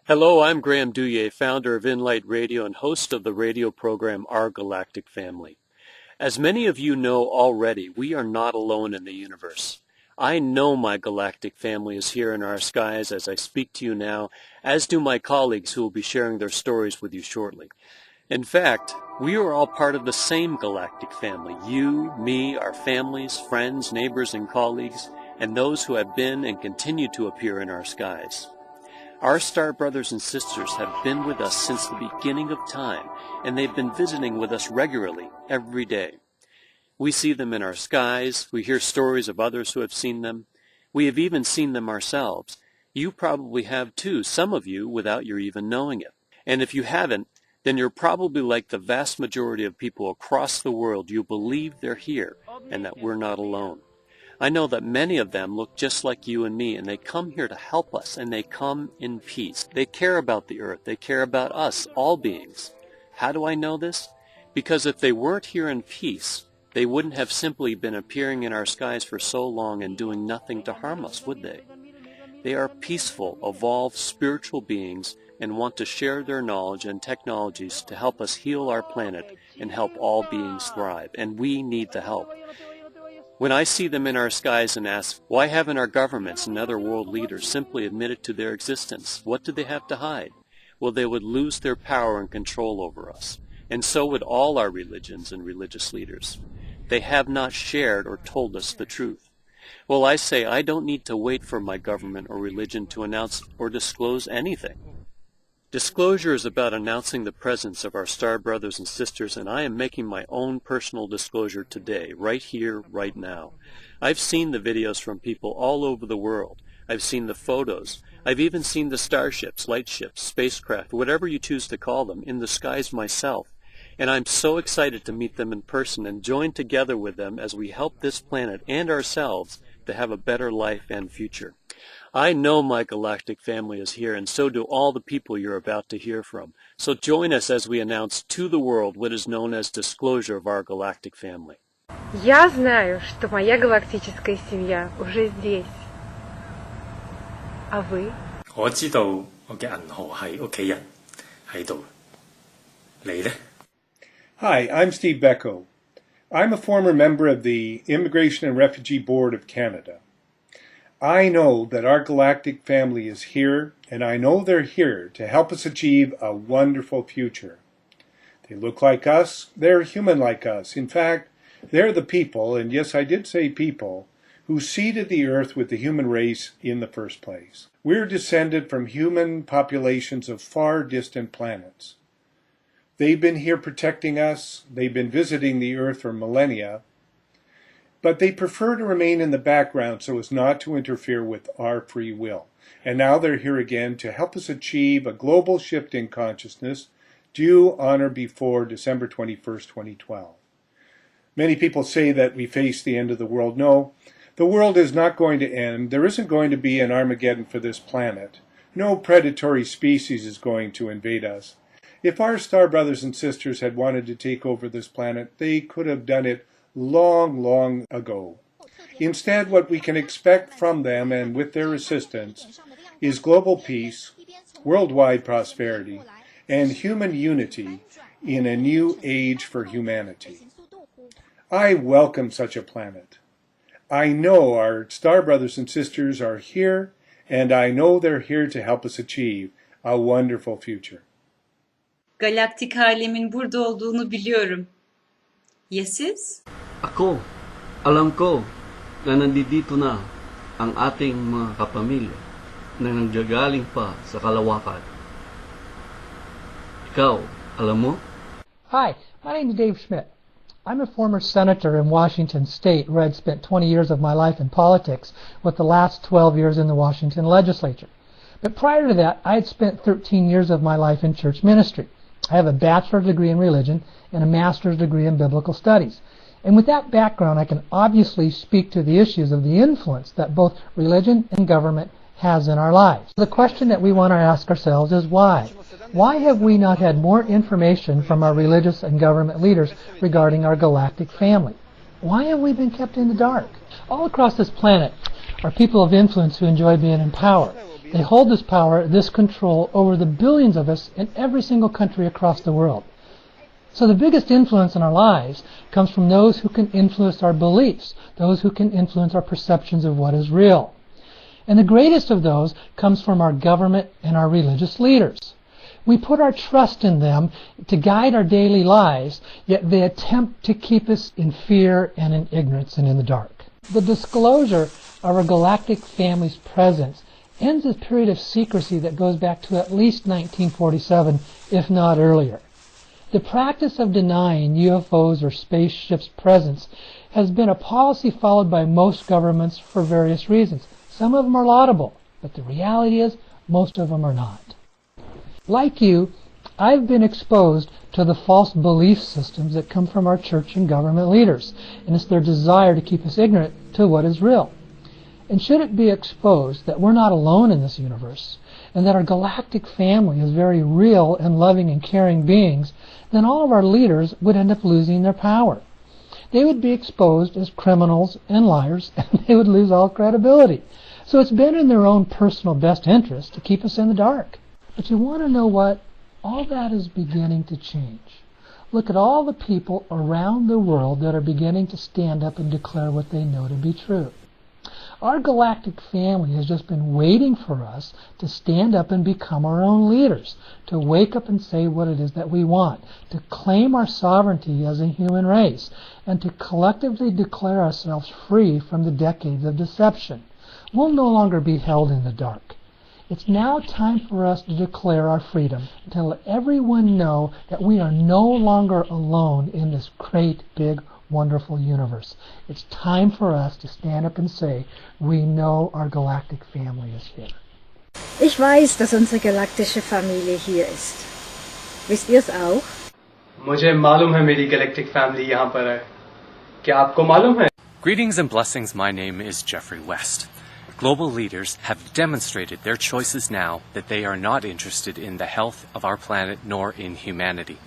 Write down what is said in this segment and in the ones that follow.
Hello, I'm Graham Douillet, founder of Inlight Radio and host of the radio program Our Galactic Family. As many of you know already, we are not alone in the universe. I know my galactic family is here in our skies as I speak to you now, as do my colleagues who will be sharing their stories with you shortly. In fact, we are all part of the same galactic family. You, me, our families, friends, neighbors, and colleagues, and those who have been and continue to appear in our skies. Our star brothers and sisters have been with us since the beginning of time, and they've been visiting with us regularly, every day. We see them in our skies, we hear stories of others who have seen them. We have even seen them ourselves. You probably have too, some of you, without your even knowing it. And if you haven't, then you're probably like the vast majority of people across the world. You believe they're here and that we're not alone. I know that many of them look just like you and me, and they come here to help us, and they come in peace. They care about the earth. They care about us, all beings. How do I know this? Because if they weren't here in peace, they wouldn't have simply been appearing in our skies for so long and doing nothing to harm us, would they? They are peaceful, evolved spiritual beings and want to share their knowledge and technologies to help us heal our planet and help all beings thrive, and we need the help. When I see them in our skies and ask, why haven't our governments and other world leaders simply admitted to their existence? What do they have to hide? Well, they would lose their power and control over us, and so would all our religions and religious leaders. They have not shared or told us the truth. Well, I say I don't need to wait for my government or religion to announce or disclose anything. Disclosure is about announcing the presence of our star brothers and sisters, and I am making my own personal disclosure today, right here, right now. I've seen the videos from people all over the world. I've seen the photos. I've even seen the starships, light ships, spacecraft, whatever you choose to call them, in the skies myself. And I'm so excited to meet them in person and join together with them as we help this planet and ourselves to have a better life and future. I know my galactic family is here, and so do all the people you're about to hear from. So join us as we announce to the world what is known as disclosure of our galactic family. Я знаю, что моя галактическая семья уже здесь. А вы? 我知道我嘅銀河系屋企人喺度。你呢? Hi, I'm Steve Becko. I'm a former member of the Immigration and Refugee Board of Canada. I know that our galactic family is here, and I know they're here to help us achieve a wonderful future. They look like us, they're human like us. In fact, they're the people, and yes, I did say people, who seeded the earth with the human race in the first place. We're descended from human populations of far distant planets. They've been here protecting us, they've been visiting the earth for millennia, but they prefer to remain in the background so as not to interfere with our free will. And now they're here again to help us achieve a global shift in consciousness due on or before December 21st, 2012. Many people say that we face the end of the world. No, the world is not going to end. There isn't going to be an Armageddon for this planet. No predatory species is going to invade us. If our star brothers and sisters had wanted to take over this planet, they could have done it long, long ago. Instead, what we can expect from them and with their assistance is global peace, worldwide prosperity, and human unity in a new age for humanity. I welcome such a planet. I know our star brothers and sisters are here, and I know they're here to help us achieve a wonderful future. Galaktik alemin burada olduğunu biliyorum. Ya siz? Ako, alam ko na nandito na ang ating mga kapamilya na nanggagaling pa sa kalawakan. Ikaw, alam mo? Hi, my name is Dave Schmidt. I'm a former senator in Washington State where I'd spent 20 years of my life in politics with the last 12 years in the Washington legislature. But prior to that, I had spent 13 years of my life in church ministry. I have a bachelor's degree in religion and a master's degree in biblical studies. And with that background, I can obviously speak to the issues of the influence that both religion and government has in our lives. The question that we want to ask ourselves is why? Why have we not had more information from our religious and government leaders regarding our galactic family? Why have we been kept in the dark? All across this planet are people of influence who enjoy being in power. They hold this power, this control over the billions of us in every single country across the world. So the biggest influence in our lives comes from those who can influence our beliefs, those who can influence our perceptions of what is real. And the greatest of those comes from our government and our religious leaders. We put our trust in them to guide our daily lives, yet they attempt to keep us in fear and in ignorance and in the dark. The disclosure of our galactic family's presence ends a period of secrecy that goes back to at least 1947, if not earlier. The practice of denying UFOs or spaceships' presence has been a policy followed by most governments for various reasons. Some of them are laudable, but the reality is most of them are not. Like you, I've been exposed to the false belief systems that come from our church and government leaders, and it's their desire to keep us ignorant to what is real. And should it be exposed that we're not alone in this universe, and that our galactic family is very real and loving and caring beings, then all of our leaders would end up losing their power. They would be exposed as criminals and liars, and they would lose all credibility. So it's been in their own personal best interest to keep us in the dark. But you want to know what? All that is beginning to change. Look at all the people around the world that are beginning to stand up and declare what they know to be true. Our galactic family has just been waiting for us to stand up and become our own leaders, to wake up and say what it is that we want, to claim our sovereignty as a human race, and to collectively declare ourselves free from the decades of deception. We'll no longer be held in the dark. It's now time for us to declare our freedom, to let everyone know that we are no longer alone in this great, big, wonderful universe. It's time for us to stand up and say, we know our galactic family is here. Ich weiß, dass unsere galaktische Familie hier ist. Wisst ihr es auch? मुझे मालूम है मेरी galactic family यहाँ पर है. क्या आपको मालूम है? Greetings and blessings, my name is Jeffrey West. Global leaders have demonstrated their choices now that they are not interested in the health of our planet nor in humanity.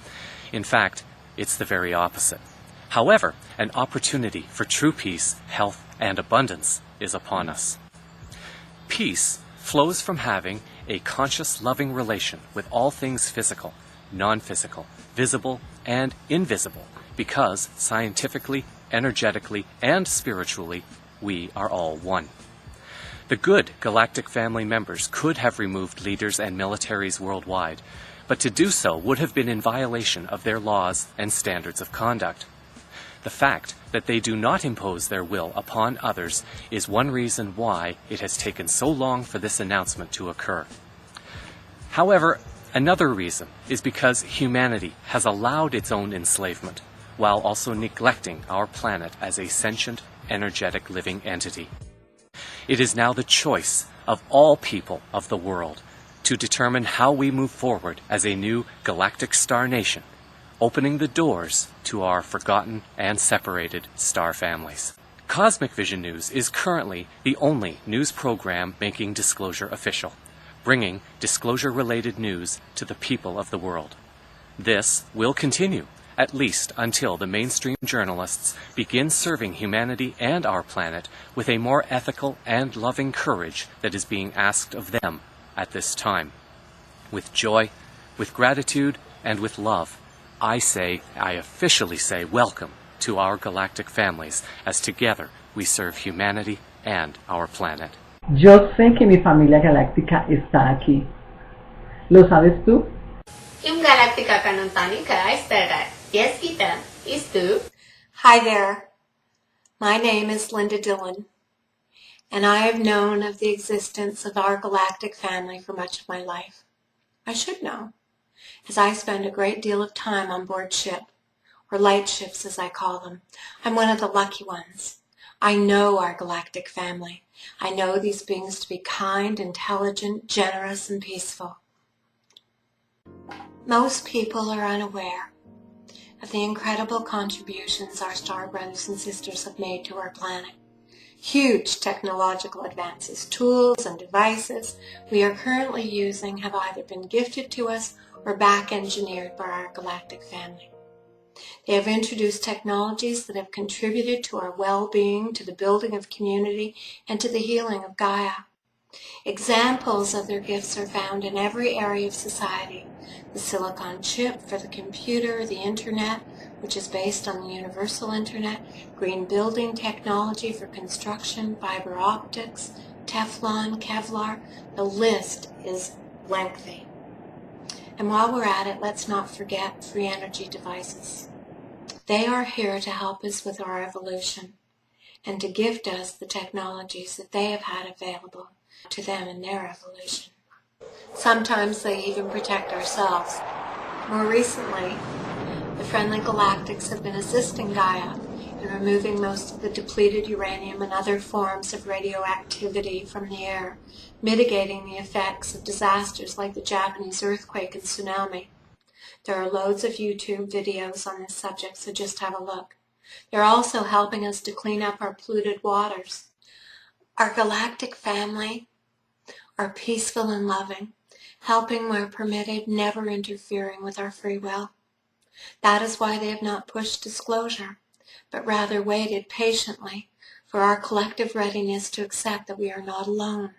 In fact, it's the very opposite. However, an opportunity for true peace, health, and abundance is upon us. Peace flows from having a conscious, loving relation with all things physical, non-physical, visible, and invisible, because scientifically, energetically, and spiritually, we are all one. The good galactic family members could have removed leaders and militaries worldwide, but to do so would have been in violation of their laws and standards of conduct. The fact that they do not impose their will upon others is one reason why it has taken so long for this announcement to occur. However, another reason is because humanity has allowed its own enslavement, while also neglecting our planet as a sentient, energetic living entity. It is now the choice of all people of the world to determine how we move forward as a new galactic star nation, opening the doors to our forgotten and separated star families. Cosmic Vision News is currently the only news program making disclosure official, bringing disclosure-related news to the people of the world. This will continue, at least until the mainstream journalists begin serving humanity and our planet with a more ethical and loving courage that is being asked of them at this time. With joy, with gratitude, and with love, I officially say welcome to our galactic families, as together we serve humanity and our planet. Yo sé que mi familia galáctica está aquí. ¿Lo sabes tú? Galactica ka ng tani ka, Esther. Yes, Ita. Is tu? Hi there. My name is Linda Dillon, and I have known of the existence of our galactic family for much of my life. I should know, as I spend a great deal of time on board ship, or light ships as I call them. I'm one of the lucky ones. I know our galactic family. I know these beings to be kind, intelligent, generous, and peaceful. Most people are unaware of the incredible contributions our star brothers and sisters have made to our planet. Huge technological advances, tools, and devices we are currently using have either been gifted to us or back-engineered by our galactic family. They have introduced technologies that have contributed to our well-being, to the building of community, and to the healing of Gaia. Examples of their gifts are found in every area of society. The silicon chip for the computer, the internet, which is based on the universal internet, green building technology for construction, fiber optics, Teflon, Kevlar. The list is lengthy. And while we're at it, let's not forget free energy devices. They are here to help us with our evolution and to gift us the technologies that they have had available to them in their evolution. Sometimes they even protect ourselves. More recently, the friendly Galactics have been assisting Gaia in removing most of the depleted uranium and other forms of radioactivity from the air, mitigating the effects of disasters like the Japanese earthquake and tsunami. There are loads of YouTube videos on this subject, so just have a look. They're also helping us to clean up our polluted waters. Our galactic family are peaceful and loving, helping where permitted, never interfering with our free will. That is why they have not pushed disclosure, but rather waited patiently for our collective readiness to accept that we are not alone.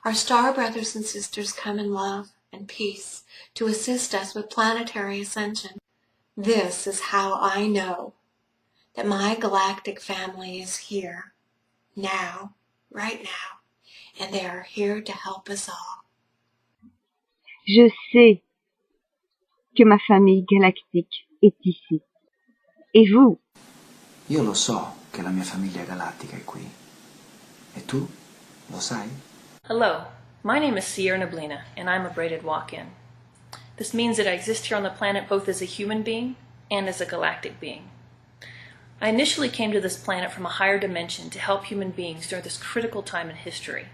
Our star brothers and sisters come in love and peace to assist us with planetary ascension. This is how I know that my galactic family is here, now, right now, and they are here to help us all. Je sais que ma famille galactique est ici. Et vous? Io lo so che la mia famiglia galattica è qui. E tu? Lo sai? Hello, my name is Sierra Neblina, and I'm a braided walk-in. This means that I exist here on the planet both as a human being and as a galactic being. I initially came to this planet from a higher dimension to help human beings during this critical time in history.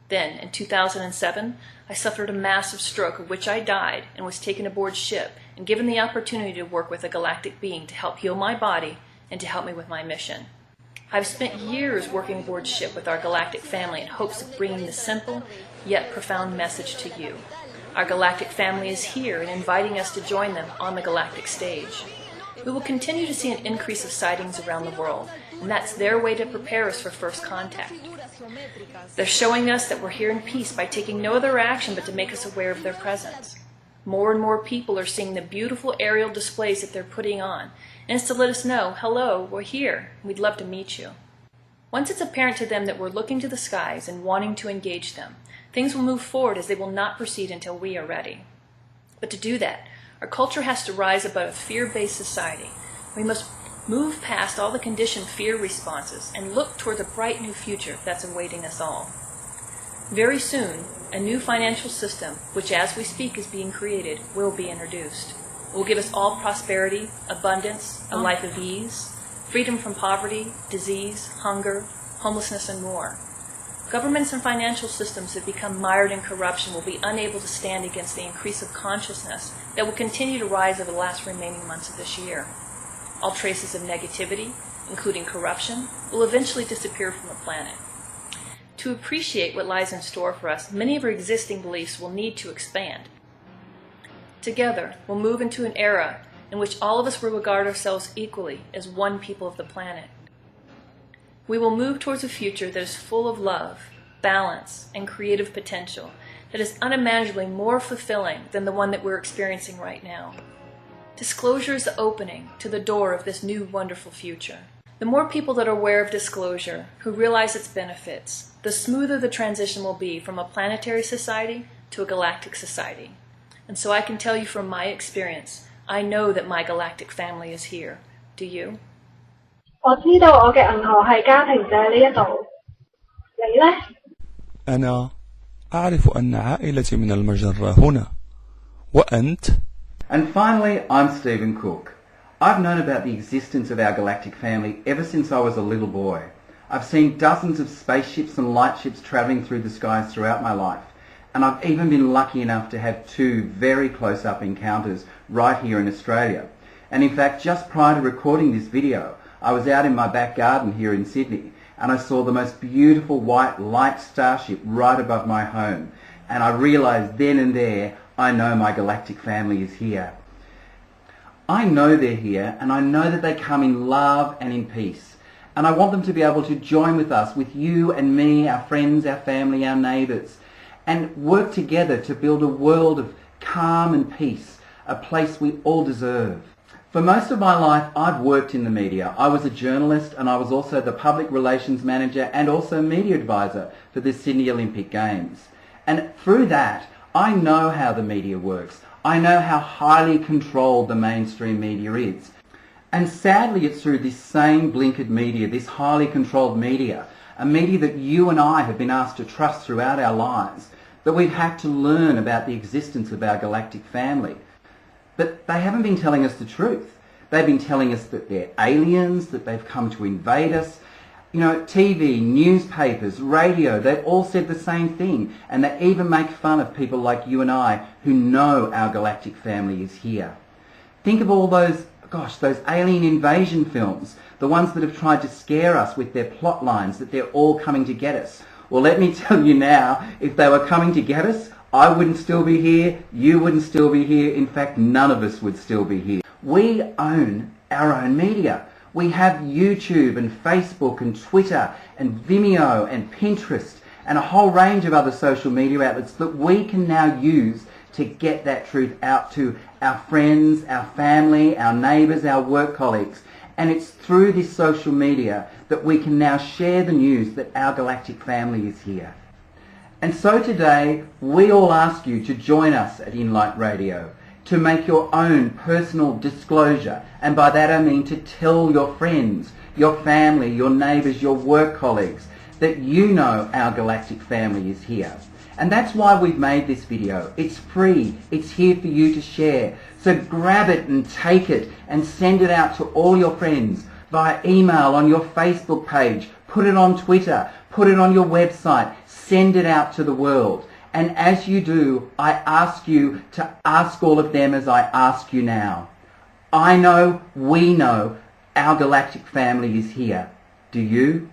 Then, in 2007, I suffered a massive stroke of which I died and was taken aboard ship and given the opportunity to work with a galactic being to help heal my body and to help me with my mission. I've spent years working aboard ship with our galactic family in hopes of bringing the simple yet profound message to you. Our galactic family is here and inviting us to join them on the galactic stage. We will continue to see an increase of sightings around the world, and that's their way to prepare us for first contact. They're showing us that we're here in peace by taking no other action but to make us aware of their presence. More and more people are seeing the beautiful aerial displays that they're putting on, and it's to let us know, hello, we're here, we'd love to meet you. Once it's apparent to them that we're looking to the skies and wanting to engage them, things will move forward as they will not proceed until we are ready. But to do that, our culture has to rise above a fear-based society. We must move past all the conditioned fear responses and look toward the bright new future that's awaiting us all. Very soon, a new financial system, which as we speak is being created, will be introduced. It will give us all prosperity, abundance, a life of ease, freedom from poverty, disease, hunger, homelessness, and more. Governments and financial systems that become mired in corruption will be unable to stand against the increase of consciousness that will continue to rise over the last remaining months of this year. All traces of negativity, including corruption, will eventually disappear from the planet. To appreciate what lies in store for us, many of our existing beliefs will need to expand. Together, we'll move into an era in which all of us will regard ourselves equally as one people of the planet. We will move towards a future that is full of love, balance, and creative potential, that is unimaginably more fulfilling than the one that we're experiencing right now. Disclosure is the opening to the door of this new wonderful future. The more people that are aware of disclosure, who realize its benefits, the smoother the transition will be from a planetary society to a galactic society. And so I can tell you from my experience, I know that my galactic family is here. Do you? 我知道我嘅銀河系家庭就喺呢一度。你呢？ أنا أعرف أن عائلتي من المجرة هنا. وانت؟ And finally, I'm Stephen Cook. I've known about the existence of our galactic family ever since I was a little boy. I've seen dozens of spaceships and lightships travelling through the skies throughout my life, and I've even been lucky enough to have 2 very close-up encounters right here in Australia. And in fact, just prior to recording this video, I was out in my back garden here in Sydney, and I saw the most beautiful white light starship right above my home, and I realised then and there, I know my galactic family is here. I know they're here, and I know that they come in love and in peace, And I want them to be able to join with us, with you and me, our friends, our family, our neighbours, and work together to build a world of calm and peace, a place we all deserve. For most of my life, I've worked in the media. I was a journalist and I was also the public relations manager and also media advisor for the Sydney Olympic Games. And through that, I know how the media works. I know how highly controlled the mainstream media is. And sadly, it's through this same blinkered media, this highly controlled media, a media that you and I have been asked to trust throughout our lives, that we've had to learn about the existence of our galactic family. But they haven't been telling us the truth. They've been telling us that they're aliens, that they've come to invade us. You know, TV, newspapers, radio, they've all said the same thing. And they even make fun of people like you and I who know our galactic family is here. Think of all those alien invasion films, the ones that have tried to scare us with their plot lines, that they're all coming to get us. Well, let me tell you now, if they were coming to get us, I wouldn't still be here, you wouldn't still be here, in fact, none of us would still be here. We own our own media. We have YouTube and Facebook and Twitter and Vimeo and Pinterest and a whole range of other social media outlets that we can now use to get that truth out to our friends, our family, our neighbours, our work colleagues. And it's through this social media that we can now share the news that our galactic family is here. And so today, we all ask you to join us at Inlight Radio, to make your own personal disclosure. And by that I mean to tell your friends, your family, your neighbours, your work colleagues, that you know our galactic family is here. And that's why we've made this video. It's free. It's here for you to share. So grab it and take it and send it out to all your friends via email, on your Facebook page, put it on Twitter, put it on your website, send it out to the world. And as you do, I ask you to ask all of them as I ask you now. I know, we know, our galactic family is here. Do you?